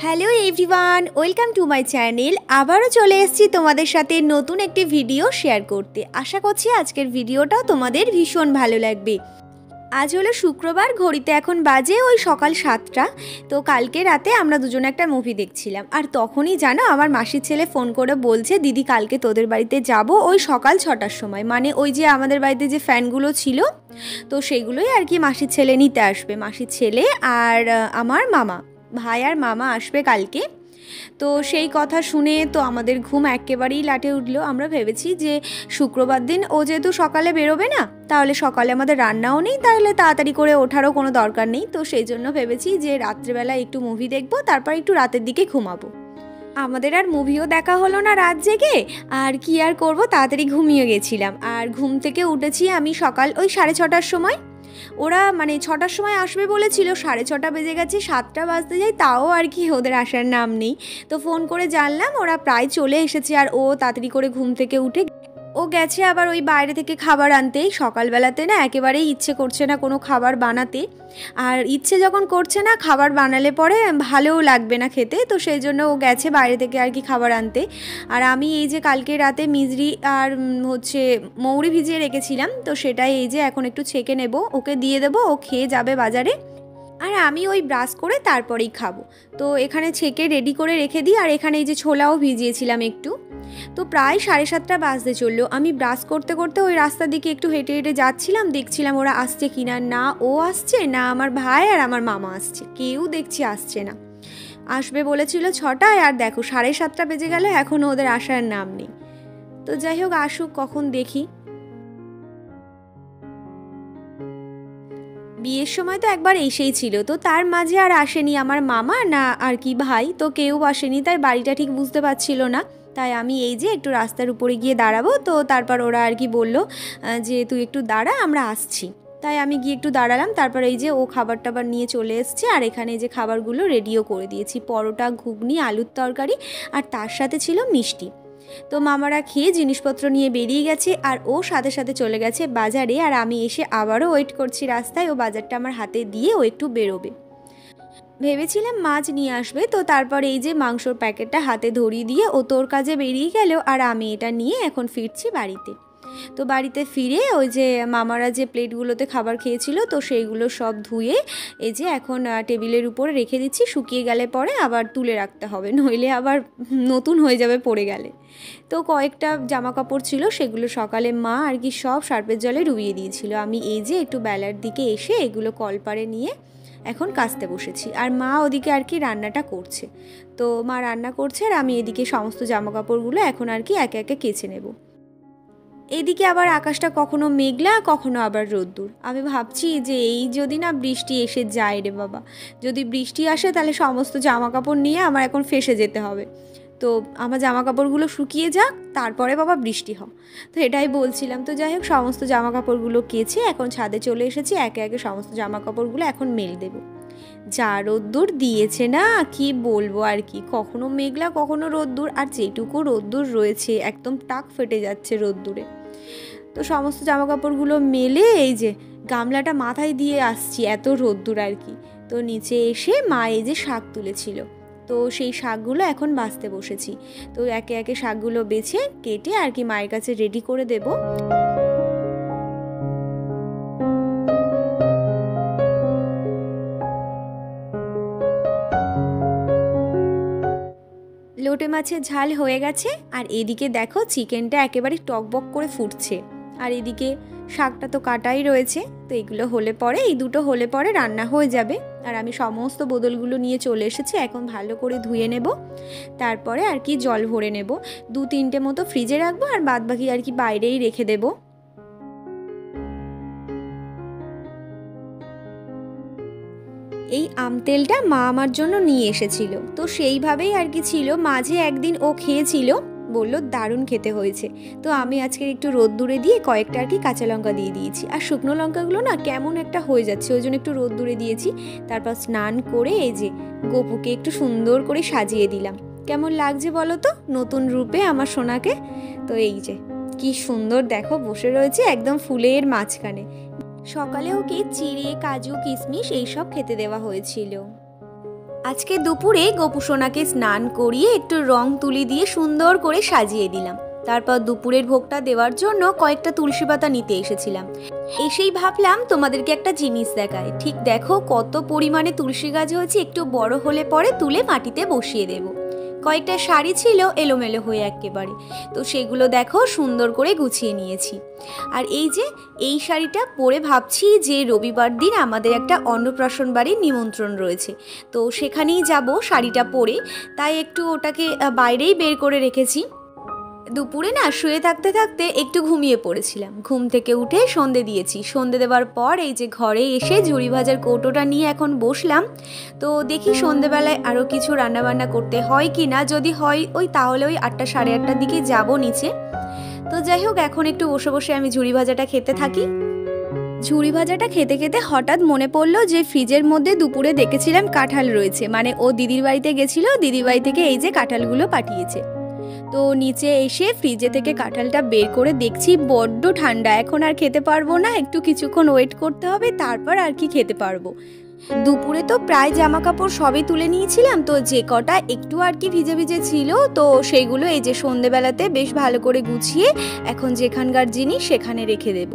Hello everyone, welcome to my channel. আবারও চলে এসেছি তোমাদের সাথে নতুন একটি ভিডিও শেয়ার করতে। আশা করছি আজকের ভিডিওটাও তোমাদের ভীষণ ভালো লাগবে। আজ হলো শুক্রবার, ঘড়িতে এখন বাজে ওই সকাল 7টা। তো কালকে রাতে আমরা দুজনে একটা মুভি দেখছিলাম, আর তখনই জানো আমার মাসির ছেলে ফোন করে বলছে, দিদি কালকে তোদের বাড়িতে যাব ওই সকাল 6টার সময়। মানে ওই যে আমাদের বাড়িতে যে ফ্যানগুলো ছিল, তো সেগুলোই আর কি মাসির ছেলে নিতে আসবে। মাসির ছেলে আর আমার মামা, ভাই আর মামা আসবে কালকে। তো সেই কথা শুনে তো আমাদের ঘুম একেবারেই লাটে উঠলো। আমরা ভেবেছি যে শুক্রবার দিন ও যেহেতু সকালে বেরোবে না, তাহলে সকালে আমাদের রান্নাও নেই, তাহলে তাড়াতাড়ি করে ওঠারও কোনো দরকার নেই। তো সেই জন্য ভেবেছি যে রাত্রেবেলা একটু মুভি দেখবো, তারপর একটু রাতের দিকে ঘুমাবো। আমাদের আর মুভিও দেখা হলো না রাত জেগে, আর কি আর করবো, তাড়াতাড়ি ঘুমিয়ে গেছিলাম। আর ঘুম থেকে উঠেছি আমি সকাল ওই 6:30টার সময়। ওরা মানে 6টার সময় আসবে বলেছিল, 6:30 বেজে গেছে, 7টা বাজতে যায়, তাও আর কি ওদের আসার নাম নেই। তো ফোন করে জানলাম ওরা প্রায় চলে এসেছে। আর ও তাড়াতাড়ি করে ঘুম থেকে উঠে ও গেছে আবার ওই বাইরে থেকে খাবার আনতে। সকালবেলাতে না একেবারেই ইচ্ছে করছে না কোনো খাবার বানাতে, আর ইচ্ছে যখন করছে না খাবার বানালে পরে ভালোও লাগবে না খেতে। তো সেই জন্য ও গেছে বাইরে থেকে আর কি খাবার আনতে। আর আমি এই যে কালকে রাতে মিজরি আর হচ্ছে মৌরি ভিজিয়ে রেখেছিলাম, তো সেটাই এই যে এখন একটু ছেঁকে নেব, ওকে দিয়ে দেবো, ও খেয়ে যাবে বাজারে। আর আমি ওই ব্রাশ করে তারপরেই খাবো। তো এখানে ছেঁকে রেডি করে রেখে দিই। আর এখানে এই যে ছোলাও ভিজিয়েছিলাম একটু। তো প্রায় 7:30 বাজতে চললো। আমি ব্রাশ করতে করতে ওই রাস্তার দিকে একটু হেঁটে হেঁটে যাচ্ছিলাম, দেখছিলাম ওরা আসছে কিনা। না ও আসছে, না আমার ভাই আর আমার মামা আসছে, কেউ দেখছি আসছে না। আসবে বলেছিল 6টায়, আর দেখো 7:30 বেজে গেল, এখনও ওদের আসার নাম নেই। তো যাই হোক, আসুক কখন দেখি। বিয়ের সময় তো একবার এসেই ছিল, তো তার মাঝে আর আসেনি আমার মামা না আর কি ভাই, তো কেউ আসেনি, তাই বাড়িটা ঠিক বুঝতে পারছিল না। তাই আমি এই যে একটু রাস্তার উপরে গিয়ে দাঁড়াবো, তো তারপর ওরা আর কি বললো যে তুই একটু দাঁড়া, আমরা আসছি। তাই আমি গিয়ে একটু দাঁড়ালাম। তারপর এই যে ও খাবার টাবার নিয়ে চলে এসছে, আর এখানে এই যে খাবারগুলো রেডিও করে দিয়েছি, পরোটা, ঘুগনি, আলুর তরকারি, আর তার সাথে ছিল মিষ্টি। তো মামারা খেয়ে জিনিসপত্র নিয়ে বেরিয়ে গেছে, আর ও সাথে সাথে চলে গেছে বাজারে। আর আমি এসে আবারও ওয়েট করছি রাস্তায়, ও বাজারটা আমার হাতে দিয়ে ও একটু বেরোবে। ভেবেছিলাম মাছ নিয়ে আসবে, তো তারপর এই যে মাংসর প্যাকেটটা হাতে ধরিয়ে দিয়ে ও তোর কাজে বেরিয়ে গেল, আর আমি এটা নিয়ে এখন ফিরছি বাড়িতে। তো বাড়িতে ফিরে ওই যে মামারা যে প্লেটগুলোতে খাবার খেয়েছিল, তো সেইগুলো সব ধুয়ে এই যে এখন টেবিলের উপরে রেখে দিচ্ছি। শুকিয়ে গেলে পরে আবার তুলে রাখতে হবে, নইলে আবার নতুন হয়ে যাবে পড়ে গেলে। তো কয়েকটা জামা কাপড় ছিল, সেগুলো সকালে মা আর কি সব সার্ফের জলে ডুবিয়ে দিয়েছিল। আমি এই যে একটু বেলার দিকে এসে এগুলো কলপারে নিয়ে এখন কাচতে বসেছি। আর মা ওদিকে আর কি রান্নাটা করছে। তো মা রান্না করছে, আর আমি এদিকে সমস্ত জামা কাপড়গুলো এখন আর কি একে একে কেচে নেব। এদিকে আবার আকাশটা কখনো মেঘলা, কখনো আবার রোদ্দুর। আমি ভাবছি যে এই যদি না বৃষ্টি এসে যায় রে বাবা, যদি বৃষ্টি আসে তাহলে সমস্ত জামা কাপড় নিয়ে আমার এখন ফেসে যেতে হবে। তো আমার জামা কাপড়গুলো শুকিয়ে যাক, তারপরে বাবা বৃষ্টি হোক। তো এটাই বলছিলাম। তো যাই হোক, সমস্ত জামা কাপড়গুলো কেচে এখন ছাদে চলে এসেছি, একে একে সমস্ত জামা কাপড়গুলো এখন মেলে দেবো। যা রোদ্দুর দিয়েছে না, কি বলবো আর কি, কখনো মেঘলা কখনো রোদ্দুর, আর যেটুকু রোদ্দুর রয়েছে একদম টাক ফেটে যাচ্ছে রোদ্দুরে। তো সমস্ত জামা কাপড়গুলো মেলে এই যে গামলাটা মাথায় দিয়ে আসছি, এত রোদ্দুর আর কি। তো নিচে এসে মা এই যে শাক তুলেছিল, তো সেই শাকগুলো এখন বাছতে বসেছি। তো একে একে শাকগুলো বেছে কেটে আর কি মায়ের কাছে রেডি করে দেব। লোটে মাছের ঝাল হয়ে গেছে, আর এদিকে দেখো চিকেনটা একেবারে টকবক করে ফুটছে। আর এদিকে শাকটা তো কাটাই রয়েছে। তো এগুলো হলে পরে, এই দুটো হলে পরে রান্না হয়ে যাবে। আর আমি সমস্ত বোতলগুলো নিয়ে চলে এসেছি, এখন ভালো করে ধুয়ে নেব। তারপরে আর কি জল ভরে নেব, 2-3টে মতো ফ্রিজে রাখবো, আর বাদবাকি আর কি বাইরেই রেখে দেবো। এই আম তেলটা মা আমার জন্য নিয়ে এসেছিল, তো সেইভাবেই আর কি ছিল। মাঝে একদিন ও খেয়েছিল, বলল দারুণ খেতে হয়েছে। তো আমি আজকে একটু রোদ্দুরে দিয়ে কয়েকটা আর কি কাঁচা লঙ্কা দিয়ে দিয়েছি। আর শুকনো লঙ্কাগুলো না কেমন একটা হয়ে যাচ্ছে, ওই জন্য একটু রোদ্দুরে দিয়েছি। তারপর স্নান করে এই যে গপুকে একটু সুন্দর করে সাজিয়ে দিলাম। কেমন লাগছে বলো তো নতুন রূপে আমার সোনাকে। তো এই যে কি সুন্দর দেখো বসে রয়েছে একদম ফুলের মাঝখানে। সকালে ওকে চিড়ে, কাজু, কিশমিশ এইসব খেতে দেওয়া হয়েছিল। আজকে দুপুরে গোপুসোনাকে স্নান করিয়ে একটু রং তুলি দিয়ে সুন্দর করে সাজিয়ে দিলাম। তারপর দুপুরের ভোগটা দেওয়ার জন্য কয়েকটা তুলসী পাতা নিতে এসেছিলাম। এসেই ভাবলাম তোমাদেরকে একটা জিনিস দেখায়। ঠিক দেখো কত পরিমাণে তুলসী গাছ হয়েছে, একটু বড় হলে পরে তুলে মাটিতে বসিয়ে দেব। কয়েকটা শাড়ি ছিল এলোমেলো হয়ে একেবারে, তো সেগুলো দেখো সুন্দর করে গুছিয়ে নিয়েছি। আর এই যে এই শাড়িটা পরে ভাবছি যে রবিবার দিন আমাদের একটা অন্নপ্রাশন বাড়ির নিমন্ত্রণ রয়েছে, তো সেখানেই যাব শাড়িটা পরে, তাই একটু ওটাকে বাইরেই বের করে রেখেছি। দুপুরে না শুয়ে থাকতে থাকতে একটু ঘুমিয়ে পড়েছিলাম। ঘুম থেকে উঠে সন্ধে দিয়েছি। সন্ধে দেওয়ার পর এই যে ঘরে এসে ঝুড়ি ভাজার কৌটোটা নিয়ে এখন বসলাম। তো দেখি সন্ধেবেলায় আরও কিছু রান্নাবান্না করতে হয় কি না, যদি হয় তাহলে 8টা সাড়ে 8টার দিকে যাব নিচে। তো যাই হোক, এখন একটু বসে বসে আমি ঝুড়ি ভাজাটা খেতে থাকি। ঝুড়ি ভাজাটা খেতে খেতে হঠাৎ মনে পড়লো যে ফ্রিজের মধ্যে দুপুরে দেখেছিলাম কাঁঠাল রয়েছে, মানে ও দিদির বাড়িতে গেছিলো, দিদির বাড়ি থেকে এই যে কাঁঠালগুলো পাঠিয়েছে। তো নিচে এসে ফ্রিজে থেকে কাঁঠালটা বের করে দেখছি বড্ড ঠান্ডা, এখন আর খেতে পারবো না, একটু কিছুক্ষণ ওয়েট করতে হবে, তারপর আর কি খেতে পারবো। দুপুরে তো প্রায় জামা কাপড় সবই তুলে নিয়েছিলাম, তো যে কটা একটু আর কি ভিজে ভিজে ছিল তো সেইগুলো এই যে সন্ধেবেলাতে বেশ ভালো করে গুছিয়ে এখন যেখানকার জিনিস সেখানে রেখে দেব।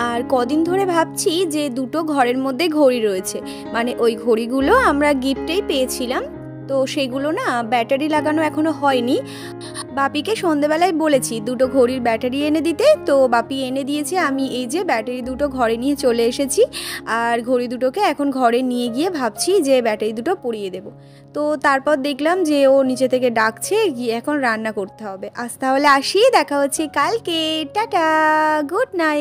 আর কদিন ধরে ভাবছি যে দুটো ঘরের মধ্যে ঘড়ি রয়েছে, মানে ওই ঘড়িগুলো আমরা গিফটেই পেয়েছিলাম, তো সেগুলো না ব্যাটারি লাগানো এখনো হয়নি। বাপিকে সন্ধেবেলায় বলেছি দুটো ঘড়ির ব্যাটারি এনে দিতে, তো বাপি এনে দিয়েছে। আমি এই যে ব্যাটারি দুটো ঘরে নিয়ে চলে এসেছি, আর ঘড়ি দুটোকে এখন ঘরে নিয়ে গিয়ে ভাবছি যে ব্যাটারি দুটো পরিয়ে দেব। তো তারপর দেখলাম যে ও নিচে থেকে ডাকছে, গিয়ে এখন রান্না করতে হবে। আজ তাহলে আসি, দেখা হচ্ছে কালকে, টাটা, গুড নাইট।